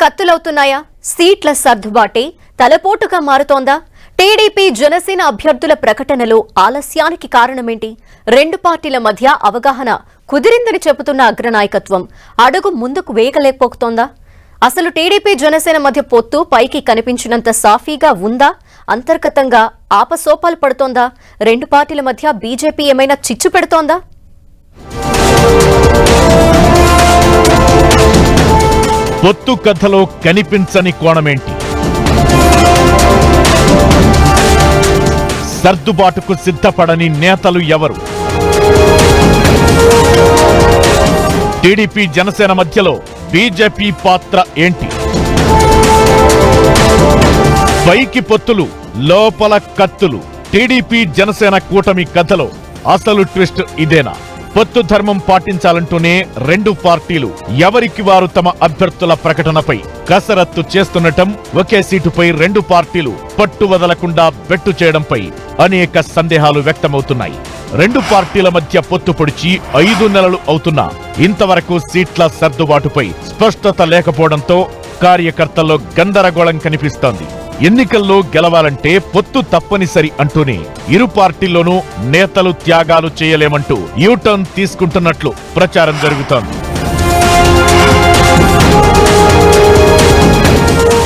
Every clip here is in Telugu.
కత్తులవుతున్నాయా? సీట్ల సర్దుబాటే తలపోటుగా మారుతోందా? టీడీపీ జనసేన అభ్యర్థుల ప్రకటనలో ఆలస్యానికి కారణమేంటి? రెండు పార్టీల మధ్య అవగాహన కుదిరిందని చెబుతున్న అగ్రనాయకత్వం అడుగు ముందుకు వేయలేకపోతోందా? అసలు టీడీపీ జనసేన మధ్య పొత్తు పైకి కనిపించినంత సాఫీగా ఉందా? అంతర్గతంగా ఆపసోపాలు పడుతోందా? రెండు పార్టీల మధ్య బీజేపీ ఏమైనా చిచ్చు పెడుతోందా? పొత్తు కథలో కనిపించని కోణమేంటి? సర్దుబాటుకు సిద్ధపడని నేతలు ఎవరు? టీడీపీ జనసేన మధ్యలో బీజేపీ పాత్ర ఏంటి? పైకి పొత్తులు, లోపల కత్తులు. టీడీపీ జనసేన కూటమి కథలో అసలు ట్విస్ట్ ఇదేనా? పొత్తు ధర్మం పాటించాలంటూనే రెండు పార్టీలు ఎవరికి వారు తమ అభ్యర్థుల ప్రకటనపై కసరత్తు చేస్తుండటం, ఒకే సీటుపై రెండు పార్టీలు పట్టు వదలకుండా బెట్టు చేయడంపై అనేక సందేహాలు వ్యక్తమవుతున్నాయి. రెండు పార్టీల మధ్య పొత్తు పొడిచి 5 నెలలు అవుతున్నా ఇంతవరకు సీట్ల సర్దుబాటుపై స్పష్టత లేకపోవడంతో కార్యకర్తల్లో గందరగోళం కనిపిస్తోంది. ఎన్నికల్లో గెలవాలంటే పొత్తు తప్పనిసరి అంటూనే ఇరు పార్టీల్లోనూ నేతలు త్యాగాలు చేయలేమంటూ యూటర్న్ తీసుకుంటున్నట్లు ప్రచారం జరుగుతోంది.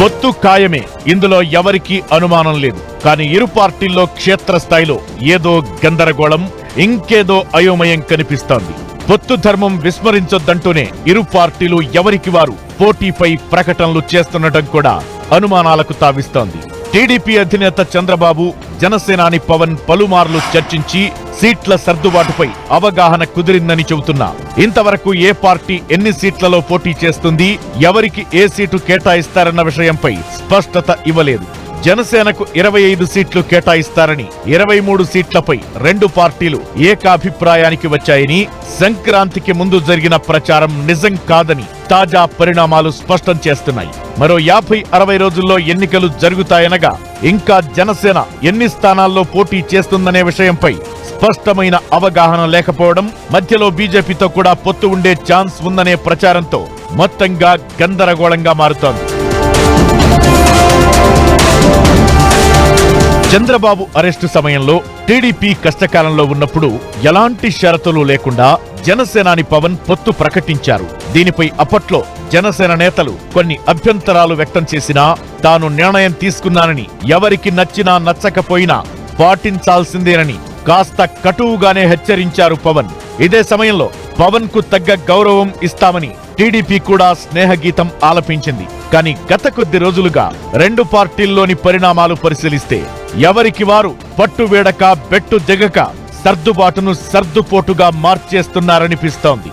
పొత్తు ఖాయమే, ఇందులో ఎవరికీ అనుమానం లేదు. కానీ ఇరు పార్టీల్లో క్షేత్రస్థాయిలో ఏదో గందరగోళం, ఇంకేదో అయోమయం కనిపిస్తోంది. పొత్తు ధర్మం విస్మరించొద్దంటూనే ఇరు పార్టీలు ఎవరికి వారు పోటీపై ప్రకటనలు చేస్తుండటం కూడా అనుమానాలకు తావిస్తోంది. టీడీపీ అధినేత చంద్రబాబు, జనసేనాని పవన్ పలుమార్లు చర్చించి సీట్ల సర్దుబాటుపై అవగాహన కుదిరిందని చెబుతున్నా ఇంతవరకు ఏ పార్టీ ఎన్ని సీట్లలో పోటీ చేస్తుంది, ఎవరికి ఏ సీటు కేటాయిస్తారన్న విషయంపై స్పష్టత ఇవ్వలేదు. జనసేనకు 25 సీట్లు కేటాయిస్తారని 23 సీట్లపై రెండు పార్టీలు ఏకాభిప్రాయానికి వచ్చాయని, సంక్రాంతికి ముందు జరిగిన ప్రచారం నిజం కాదని తాజా పరిణామాలు స్పష్టం చేస్తున్నాయి. మరో 50-60 రోజుల్లో ఎన్నికలు జరుగుతాయనగా ఇంకా జనసేన ఎన్ని స్థానాల్లో పోటీ చేస్తుందనే విషయంపై స్పష్టమైన అవగాహన లేకపోవడం, మధ్యలో బీజేపీతో కూడా పొత్తు ఉండే ఛాన్స్ ఉందనే ప్రచారంతో మొత్తంగా గందరగోళంగా మారుతోంది. చంద్రబాబు అరెస్టు సమయంలో టీడీపీ కష్టకాలంలో ఉన్నప్పుడు ఎలాంటి షరతులు లేకుండా జనసేనాని పవన్ పొత్తు ప్రకటించారు. దీనిపై అప్పట్లో జనసేన నేతలు కొన్ని అభ్యంతరాలు వ్యక్తం చేసినా తాను నిర్ణయం తీసుకున్నానని, ఎవరికి నచ్చినా నచ్చకపోయినా పాటించాల్సిందేనని కాస్త కటువుగానే హెచ్చరించారు పవన్. ఇదే సమయంలో పవన్ కు తగ్గ గౌరవం ఇస్తామని టీడీపీ కూడా స్నేహగీతం ఆలపించింది. కానీ గత కొద్ది రోజులుగా రెండు పార్టీల్లోని పరిణామాలు పరిశీలిస్తే ఎవరికి వారు పట్టు వేడక బెట్టు దిగక సర్దుబాటును సర్దుపోటుగా మార్చేస్తున్నారనిపిస్తోంది.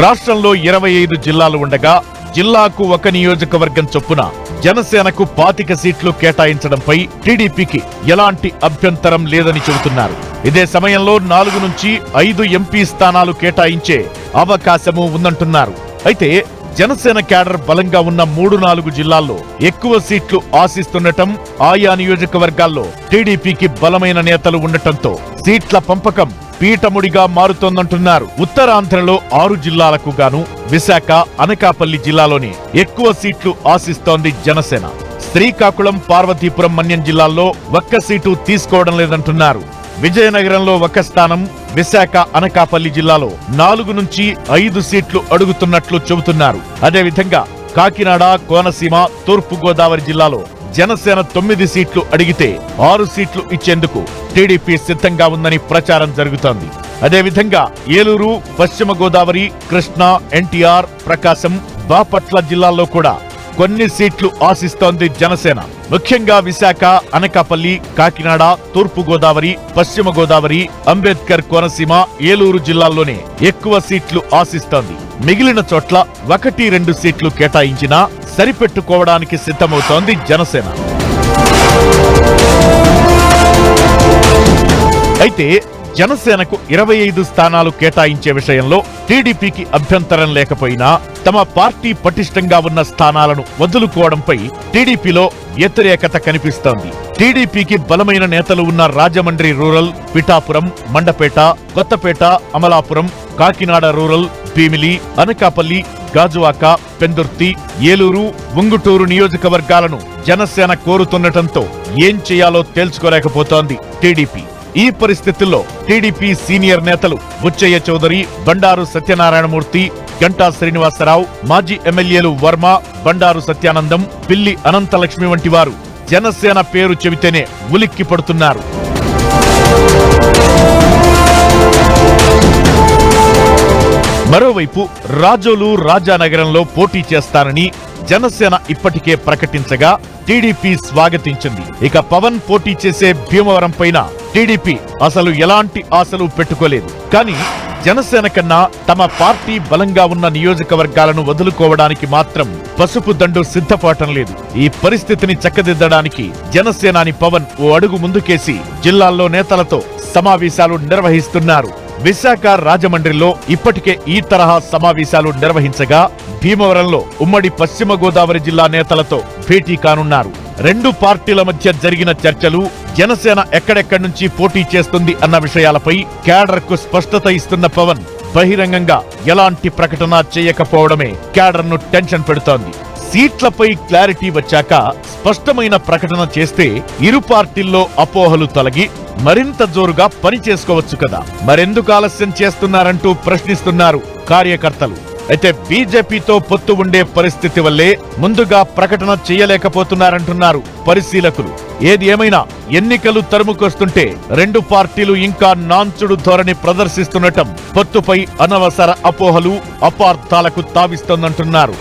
రాష్ట్రంలో 25 జిల్లాలు ఉండగా జిల్లాకు ఒక నియోజకవర్గం చొప్పున జనసేనకు 25 సీట్లు కేటాయించడంపై టీడీపీకి ఎలాంటి అభ్యంతరం లేదని చెబుతున్నారు. ఇదే సమయంలో 4 నుంచి 5 ఎంపీ స్థానాలు కేటాయించే అవకాశము ఉందంటున్నారు. అయితే జనసేన క్యాడర్ బలంగా ఉన్న 3-4 జిల్లాల్లో ఎక్కువ సీట్లు ఆశిస్తుండటం, ఆయా నియోజకవర్గాల్లో టీడీపీకి బలమైన నేతలు ఉండటంతో సీట్ల పంపకం పీటముడిగా మారుతోందంటున్నారు. ఉత్తరాంధ్రలో 6 జిల్లాలకు గాను విశాఖ, అనకాపల్లి జిల్లాలోనే ఎక్కువ సీట్లు ఆశిస్తోంది జనసేన. శ్రీకాకుళం, పార్వతీపురం, మన్యం జిల్లాల్లో ఒక్క సీటు తీసుకోవడం లేదంటున్నారు. విజయనగరంలో 1 స్థానం, విశాఖ, అనకాపల్లి జిల్లాలో 4 నుంచి 5 సీట్లు అడుగుతున్నట్లు చెబుతున్నారు. అదేవిధంగా కాకినాడ, కోనసీమ, తూర్పు గోదావరి జిల్లాలో జనసేన 9 సీట్లు అడిగితే 6 సీట్లు ఇచ్చేందుకు టీడీపీ సిద్ధంగా ఉందని ప్రచారం జరుగుతోంది. అదేవిధంగా ఏలూరు, పశ్చిమ గోదావరి, కృష్ణా, ఎన్టీఆర్, ప్రకాశం, బాపట్ల జిల్లాల్లో కూడా కొన్ని సీట్లు ఆశిస్తోంది జనసేన. ముఖ్యంగా విశాఖ, అనకాపల్లి, కాకినాడ, తూర్పు గోదావరి, పశ్చిమ గోదావరి, అంబేద్కర్ కోనసీమ, ఏలూరు జిల్లాల్లోనే ఎక్కువ సీట్లు ఆశిస్తోంది. మిగిలిన చోట్ల 1-2 సీట్లు కేటాయించినా సరిపెట్టుకోవడానికి సిద్ధమవుతోంది జనసేన. అయితే జనసేనకు 25 స్థానాలు కేటాయించే విషయంలో టీడీపీకి అభ్యంతరం లేకపోయినా తమ పార్టీ పటిష్టంగా ఉన్న స్థానాలను వదులుకోవడంపై టీడీపీలో వ్యతిరేకత కనిపిస్తోంది. టీడీపీకి బలమైన నేతలు ఉన్న రాజమండ్రి రూరల్, పిఠాపురం, మండపేట, కొత్తపేట, అమలాపురం, కాకినాడ రూరల్, భీమిలి, అనకాపల్లి, గాజువాక, పెందుర్తి, ఏలూరు, ఉంగుటూరు నియోజకవర్గాలను జనసేన కోరుతుండటంతో ఏం చేయాలో తేల్చుకోలేకపోతోంది టీడీపీ. ఈ పరిస్థితుల్లో టీడీపీ సీనియర్ నేతలు బుచ్చయ్య చౌదరి, బండారు సత్యనారాయణమూర్తి, గంటా శ్రీనివాసరావు, మాజీ ఎమ్మెల్యేలు వర్మ, బండారు సత్యానందం, పిల్లి అనంతలక్ష్మి వంటి వారు జనసేన పేరు చెబితేనే ఉలిక్కి పడుతున్నారు. మరోవైపు రాజోలు, రాజానగరంలో పోటీ చేస్తానని జనసేన ఇప్పటికే ప్రకటించగా టీడీపీ స్వాగతించింది. ఇక పవన్ పోటీ చేసే భీమవరం పైన టీడీపీ అసలు ఎలాంటి ఆశలు పెట్టుకోలేదు. కానీ జనసేన కన్నా తమ పార్టీ బలంగా ఉన్న నియోజకవర్గాలను వదులుకోవడానికి మాత్రం పసుపు దండు సిద్ధపడటం లేదు. ఈ పరిస్థితిని చక్కదిద్దడానికి జనసేనాని పవన్ ఓ అడుగు ముందుకేసి జిల్లాల్లో నేతలతో సమావేశాలు నిర్వహిస్తున్నారు. విశాఖ, రాజమండ్రిలో ఇప్పటికే ఈ తరహా సమావేశాలు నిర్వహించగా భీమవరంలో ఉమ్మడి పశ్చిమ గోదావరి జిల్లా నేతలతో భేటీ కానున్నారు. రెండు పార్టీల మధ్య జరిగిన చర్చలు, జనసేన ఎక్కడెక్కడి నుంచి పోటీ చేస్తుంది అన్న విషయాలపై క్యాడర్కు స్పష్టత ఇస్తున్న పవన్ బహిరంగంగా ఎలాంటి ప్రకటన చేయకపోవడమే క్యాడర్ను టెన్షన్ పెడుతోంది. సీట్లపై క్లారిటీ వచ్చాక స్పష్టమైన ప్రకటన చేస్తే ఇరు పార్టీల్లో అపోహలు తొలగి మరింత జోరుగా పని చేసుకోవచ్చు కదా. మరెందుకు ఆలస్యం చేస్తున్నారంటూ ప్రశ్నిస్తున్నారు కార్యకర్తలు. అయితే బీజేపీతో పొత్తు ఉండే పరిస్థితి వల్లే ముందుగా ప్రకటన చేయలేకపోతున్నారంటున్నారు పరిశీలకులు. ఏది ఏమైనా ఎన్నికలు తరుముకొస్తుంటే రెండు పార్టీలు ఇంకా నాంచుడు ధోరణి ప్రదర్శిస్తుండటం పొత్తుపై అనవసర అపోహలు, అపార్థాలకు తావిస్తోందంటున్నారు.